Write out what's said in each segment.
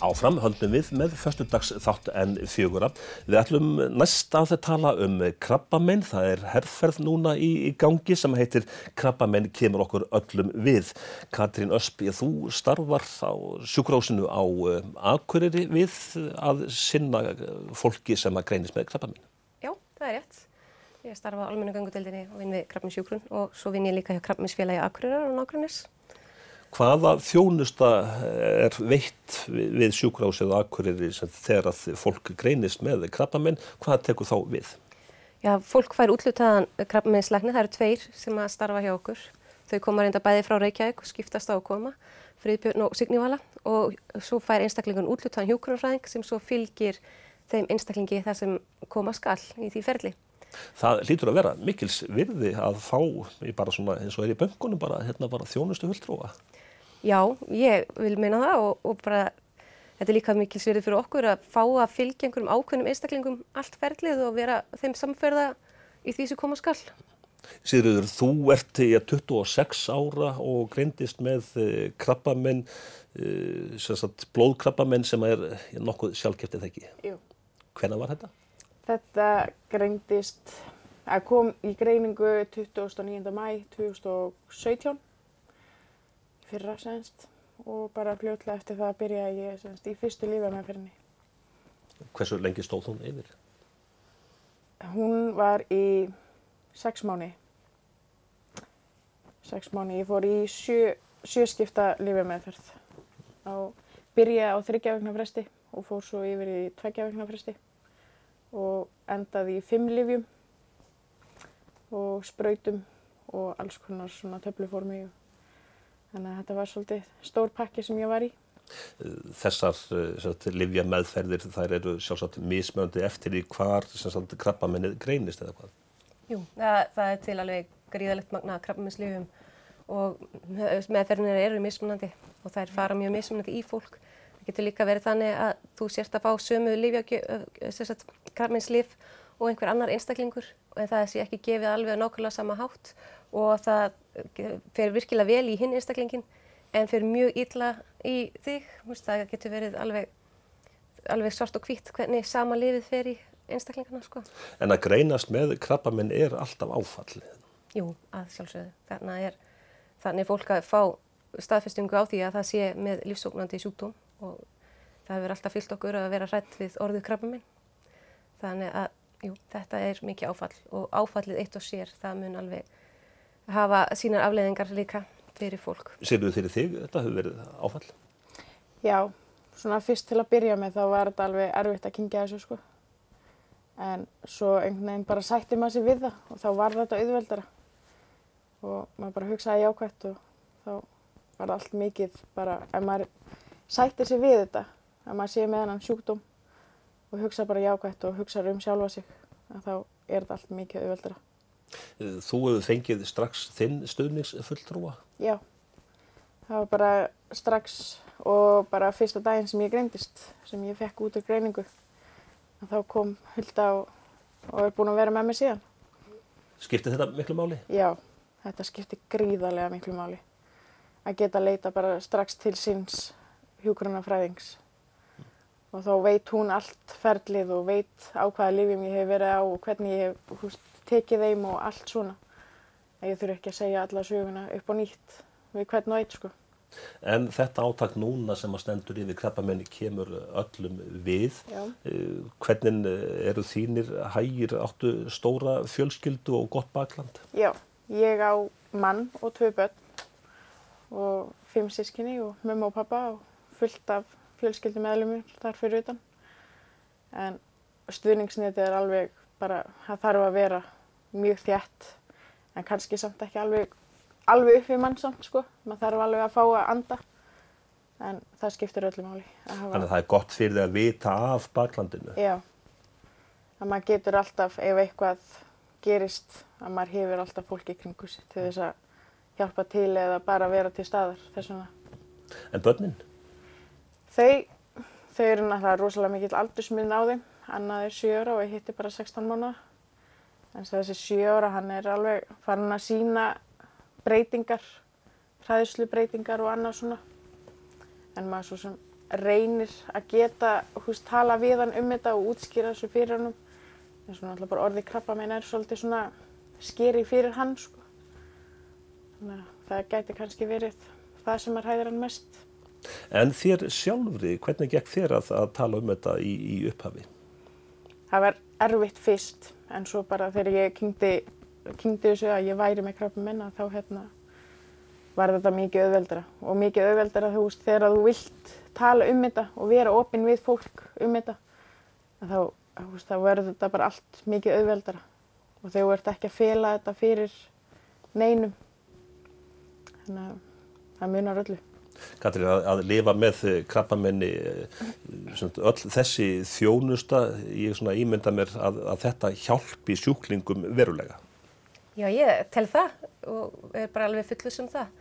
Áfram höldum við með föstudagsþátt N4. Við ætlum næst að tala krabbamein. Það herferð núna í gangi sem heitir Krabbamein kemur okkur öllum við. Katrín Ösp, þú starfar á sjúkrahúsinu á Akureyri við að sinna fólki sem að greinist með krabbamein. Já, það rétt. Ég starfa á almennu göngudeildinni og vinn við krabbameinshjúkrun og svo vinn ég líka hjá Krabbameinsfélagi Akureyrar og nágrennis. Hvaða þjónusta veitt við sjúkrahúsið á Akureyri þegar að fólk greinist með krabbamein? Hvað tekur þá við? Já, fólk fær úthlutaðan krabbameinslækni. Það eru 2 sem að starfa hjá okkur. Þau koma reynda bæði frá Reykjavík og skiptast á að koma, Friðbjörn og Signívala, og svo fær einstaklingun úthlutaðan hjúkrunarfræðing sem svo fylgir þeim einstaklingi þar sem koma skal í því ferli. Það hlýtur að vera mikils virði að fá bara svona eins og í bönkunum bara þjónustu fulltrúa. Já, ég vil meina það og bara þetta líka mikils virði fyrir okkur að fá að fylgja einhverjum ákveðnum einstaklingum allt ferlið og vera þeim samferða í því sem koma skal. Sigríður, þú ert 26 ára og greindist með krabbamein, blóðkrabbamein sem nokkuð sjaldgæft eða ekki. Jú. Hvenær var þetta? Þetta kom í greiningu 29. maí 2017, fyrra semst, og bara fljótlega eftir það byrjaði ég semst í fyrstu lyfjameðferðinni. Hversu lengi stóð hún yfir? Hún var í 6 mánuði. 6 mánuði. Ég fór í 7 skipta lyfjameðferð. Byrjaði á 3 vikna fresti og fór svo yfir í 2 vikna fresti. Og endaði í 5 lyfjum og sprautum og alls konar svona töfluformi. Þannig að þetta var svolítið stór pakki sem ég var í. Þessar lyfjameðferðir, þær eru sjálfsagt mismunandi eftir því hvar krabbameinið greinist eða hvað? Jú, það til alveg gríðarlegt magna af krabbameinslyfjum og meðferðirnar eru mismunandi og þær fara mjög mismunandi í fólk. Það getur líka verið þannig að þú sért að fá sömu krabbameinslyf og einhver annar einstaklingur en það sé ekki gefið alveg nákvæmlega sama hátt og það fer virkilega vel í hinn einstaklingin en fer mjög illa í þig. Það getur verið alveg svart og hvítt hvernig sama lyfið fer í einstaklingana. Sko. En að greinast með krabbamein alltaf áfall? Jú, að sjálfsögðu. Þannig fólk að fá staðfestingu á því að það sé með lífsógnandi sjúkdóm og það hefur alltaf fylgt okkur að vera hrædd við orðið krabbamein. Þannig að jú, þetta mikið áfall og áfallið eitt og sér, það mun alveg hafa sínar afleiðingar líka fyrir fólk. Sérðu fyrir þig, þetta hefur verið áfall? Já, svona fyrst til að byrja með þá var þetta alveg erfitt að kyngja þessu sko. En svo einhvern veginn bara sætti maður sig við það og þá var þetta auðveldara. Og maður bara hugsaði jákvætt og þá var allt mikið bara, ef maður sættir sig við þetta, ef maður sé með þennan sjúkdóm og hugsa bara jákvætt og hugsa sjálfa sig, þá þetta allt mikið auðveldara. Þú hefur fengið strax þinn stuðningsfulltrúa? Já, það var bara strax og bara fyrsta daginn sem ég greindist, sem ég fekk út úr greiningu. Þá kom Hulda og búin að vera með mér síðan. Skipti þetta miklu máli? Já, þetta skipti gríðarlega miklu máli. Að geta leita bara strax til síns hjúkrunarfræðings. Og þá veit hún allt ferlið og veit á hvaða lyfjum ég hef verið á og hvernig ég hef tekið þeim og allt svona. Að ég þurfi ekki að segja alla söguna upp á nýtt við hvern og einn sko. En þetta átak núna sem að stendur yfir krabbameini kemur öllum við. Já. Hvernig eru þínir hægir, áttu stóra fjölskyldu og gott bakland? Já, ég á mann og 2 börn og 5 systkini og mömmu og pappa og fullt af fjölskyldumeðlimur þar fyrir utan. En stuðningsnetið alveg bara, það þarf að vera mjög þétt en kannski samt ekki alveg upp við mann samt sko. Maður þarf alveg að fá að anda en það skiptir öllu máli. Þannig að það gott fyrir þig að vita af baklandinu? Já, að maður getur alltaf, ef eitthvað gerist, að maður hefur alltaf fólk í kringu sig til þess að hjálpa til eða bara vera til staðar þess vegna. En börnin? Þau eru náttúrulega rosalega mikill aldursmun á þeim. Annað 7 ára og ég hitti bara 16 mánaða. En þessi 7 ára, hann alveg farin að sýna breytingar, hræðslubreytingar og annað svona. En maður svo sem reynir að geta, tala við hann þetta og útskýra þessu fyrir honum. En svona alltaf bara orðið krabbamein svolítið svona skeri fyrir hann, sko. Þannig að það gæti kannski verið það sem hræðir hann mest. En þér sjálfri, hvernig gekk þér að tala þetta í upphafi? Það var erfitt fyrst, en svo bara þegar ég kyngdi þessu að ég væri með krabbamein, þá var þetta mikið auðveldara. Og mikið auðveldara þegar þú vilt tala þetta og vera opin við fólk þetta, þá verður þetta bara allt mikið auðveldara. Og þegar þú ert ekki að fela þetta fyrir neinum. Þannig að það munar öllu. Katrín, að lifa með krabbameini, öll þessi þjónusta, ég ímynda mér að þetta hjálpi sjúklingum verulega. Já, ég tel það og bara alveg fullviss það.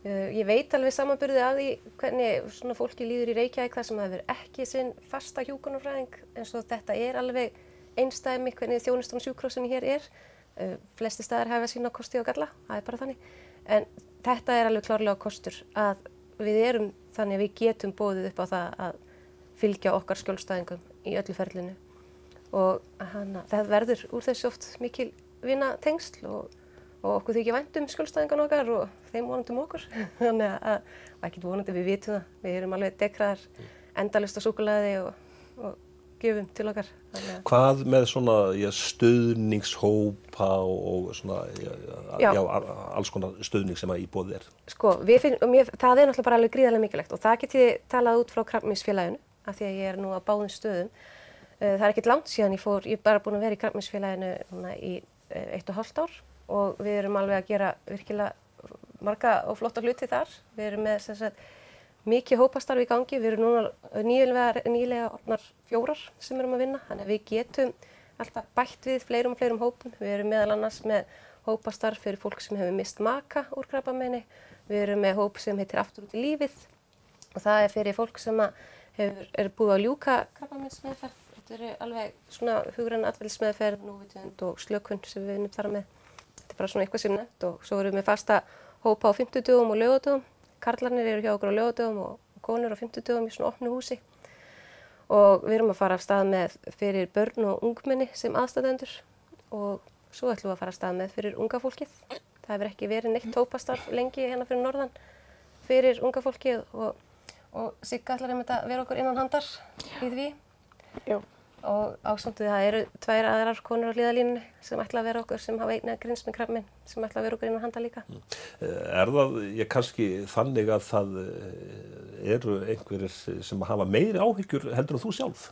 Ég veit alveg samanburði af því hvernig svona fólki líður í Reykjavík þar sem það hefur ekki sinn fasta hjúkrunarfræðing, eins og þetta alveg einsdæmi hvernig þjónustan á sjúkrahúsinu hér flesti staðir hafa sína kosti og galla, það bara þannig. En þetta alveg klárlega kostur að við erum þannig að við getum boðið upp á það að fylgja okkar skjólstæðingum í öllu ferlinu. Og það verður úr þessu oft mikil vinatengsl og okkur þykir vænt skjólstæðingan okkar og þeim vonandi okkur. Þannig að ekkert vonandi, við vitum það. Við erum alveg dekraðar endalaust á súkkulaði og gjöfum til okkar. Hvað með svona stuðningshópa og svona, alls konar stuðning sem í boði Sko, það náttúrulega bara alveg gríðarlega mikilvægt og það get ég talað út frá Krabbameinsfélaginu af því að ég nú á báðum stöðum. Það ekkert langt síðan ég er bara búin að vera í Krabbameinsfélaginu núna í 1,5 ár og við erum alveg að gera virkilega marga og flotta hluti þar. Við erum með mikið hópastarf í gangi, við erum núna nýlega orðnar 4 sem erum að vinna, þannig að við getum alltaf bætt við fleirum og fleirum hópum. Við erum meðal annars með hópastarf fyrir fólk sem hefur mist maka úr krabbameini, við erum með hóp sem heitir Aftur út í lífið og það fyrir fólk sem er búið að ljúka krabbameinsmeðferð. Þetta alveg svona hugræn atferlismeðferð, núvitund og slökun sem við vinnum þar með. Þetta bara svona eitthvað sem nefnt og svo erum við fasta hópa á 50 dögum og laugardögum. Karlarnir eru hjá okkur á laugardögum og konur á 50 dögum í svona opnu húsi. Og við erum að fara af stað með fyrir börn og ungmenni sem aðstandendur og svo ætlum við að fara af stað með fyrir unga fólkið. Það hefur ekki verið neitt hópastarf lengi hérna fyrir norðan fyrir unga fólkið og Sigga ætlar að vera okkur innan handar í því. Já. Og ásamt við það eru 2 aðrar konur á hliðarlínunni sem ætla að vera okkur sem hafa einnig greinst með krabbamein sem ætla að vera okkur innan handa líka. Það kannski þannig að það eru einhverjir sem hafa meiri áhyggjur heldur en þú sjálf?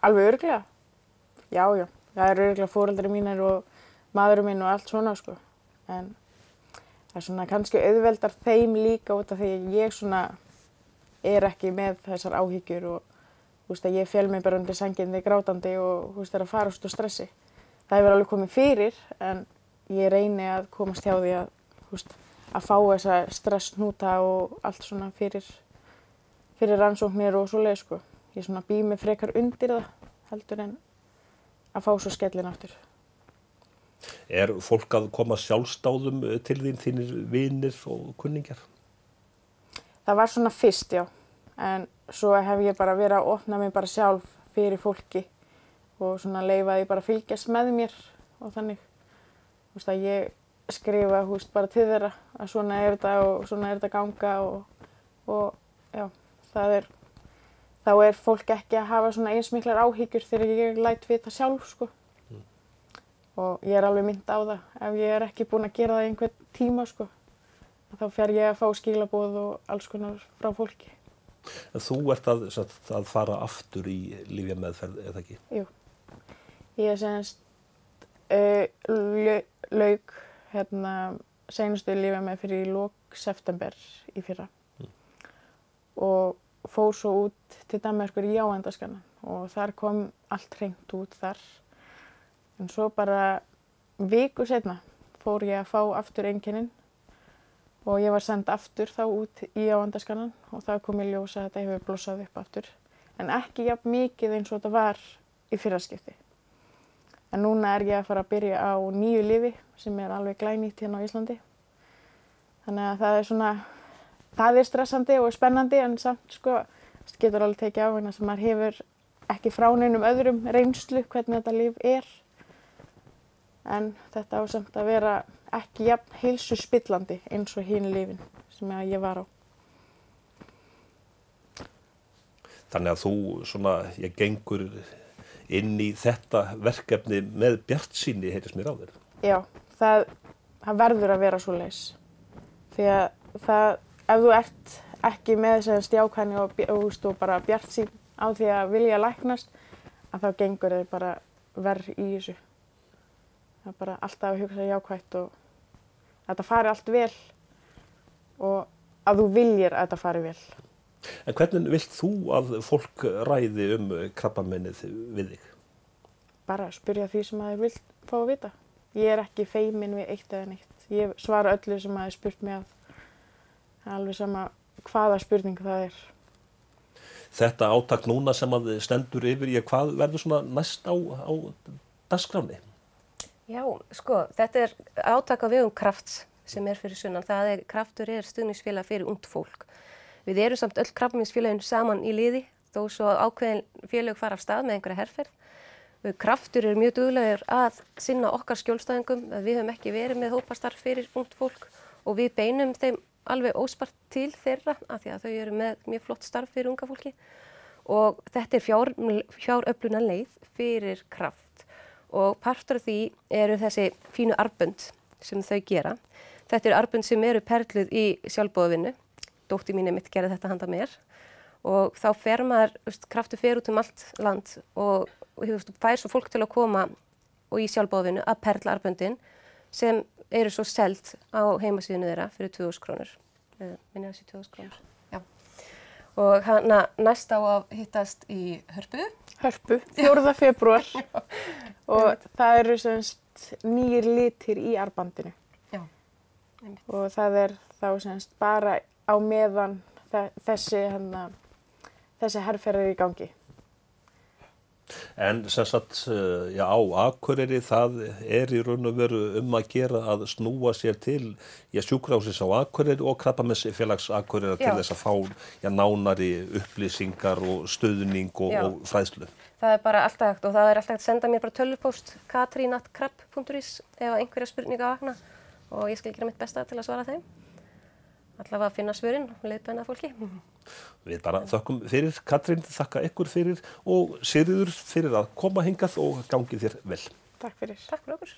Alveg örugglega. Já. Það eru örugglega foreldrar mínir og maðurinn minn og allt svona, sko. En það svona kannski auðveldar þeim líka út af því að ég ekki með þessar áhyggjur og ég fel mig bara undir sænginni grátandi og er að fara úr stressi. Það hefur alveg komið fyrir en ég reyni að komast hjá því að fá þessa stresshnúta og allt svona fyrir rannsóknir og svoleiðis, sko. Ég bý mig frekar undir það heldur en að fá svo skellin aftur. Er fólk að koma sjálfsdáðum til þínir vinir og kunningjar? Það var svona fyrst, já. En svo hef ég bara verið að opna mig bara sjálf fyrir fólki og svona leyfa því bara að fylgjast með mér og þannig. Að ég skrifa bara til þeirra að svona þetta og svona þetta ganga og já, þá fólk ekki að hafa svona eins miklar áhyggjur þegar ég læt vita sjálf, sko. Og ég alveg minnt á það ef ég ekki búin að gera það einhvern tíma, sko. Þá fer ég að fá skilaboð og alls konar frá fólki. En þú ert að fara aftur í lyfjameðferð, eða ekki? Jú. Ég lauk seinustu lyfjameðferð í lok september í fyrra. Og fór svo út til Danmerkur í jáendaskanna og þar kom allt hreint út þar. En svo bara viku seinna fór ég að fá aftur einkennin. Og ég var send aftur þá út í jáendaskannan og það kom í ljós að þetta hefur blossað upp aftur. En ekki jafn mikið eins og þetta var í fyrra skipti. En núna ég að fara að byrja á nýju lyfi sem alveg glænýtt hérna á Íslandi. Þannig að það stressandi og spennandi en samt, sko, getur alveg tekið á vegna sem maður hefur ekki frá neinum öðrum reynslu hvernig þetta líf er. En þetta á samt að vera ekki jafn heilsuspillandi eins og hin lífin sem ég var á. Þannig að þú ég gengur inn í þetta verkefni með bjartsýni, heyrðist mér á þér. Já, það verður að vera svoleiðis. Því að ef þú ert ekki með þess jákvæðni og bara bjartsýn á því að vilja læknast, að þá gengur þið bara verr í þessu. Það er bara alltaf að hugsa jákvætt og að þetta fari allt vel og að þú viljir að þetta fari vel. En hvernig vilt þú að fólk ræði krabbameinið við þig? Bara spyrja því sem þið vilt fá að vita. Ég er ekki feimin við eitt eða neitt. Ég svara öllu sem þið spurt mig að. Það er alveg sama hvaða spurning það er. Þetta átak núna sem að stendur yfir, hvað verður næst á dagskráni? Já, þetta er átak á vegum Krafts sem er fyrir sunnan. Kraftur er stuðningsfélag fyrir ungt fólk. Við erum samt öll krabbameinsfélögin saman í liði, þó svo ákveðin félög fara af stað með einhverja herferð. Kraftur er mjög duglegur að sinna okkar skjólstæðingum. Við höfum ekki verið með hópastarf fyrir ungt fólk og við beinum þeim alveg óspart til þeirra af því að þau eru með mjög flott starf fyrir unga fólki. Og þetta er fjáröflunarleið fyrir Kraft. Og partur af því eru þessi fínu armbönd sem þau gera. Þetta eru armbönd sem eru perluð í sjálfboðavinnu. Dóttir mín mitt gerði þetta handa mér. Og þá fer maður, Kraftur fer út allt land og fær svo fólk til að koma og í sjálfboðavinnu að perla armböndin sem eru svo seld á heimasíðunni þeirra fyrir 2.000 krónur. Minni að sé 2.000 krónur. Já. Og næst á að hittast í Hörpu. Hörpu, 4. febrúar. Og það eru nýir litir í armbandinu. Já. Og það er þá bara á meðan þessi herferð er í gangi. En á Akureyri það er í raun og veru að gera að snúa sér til sjúkrahússins á Akureyri og Krabbameinsfélags Akureyrar til þess að fá nánari upplýsingar og stuðning og fræðslu. Það er bara alltaf hægt og það er alltaf hægt að senda mér bara tölvupóst katrin@krabb.is ef einhverja spurninga vakna og ég skal gera mitt besta til að svara þeim. Allavega að finna svörin og leiðbeina fólki. Við bara þökkum fyrir, Katrín, þakka ykkur fyrir og Sigríður fyrir að koma hingað og gangi þér vel. Takk fyrir. Takk fyrir okkur.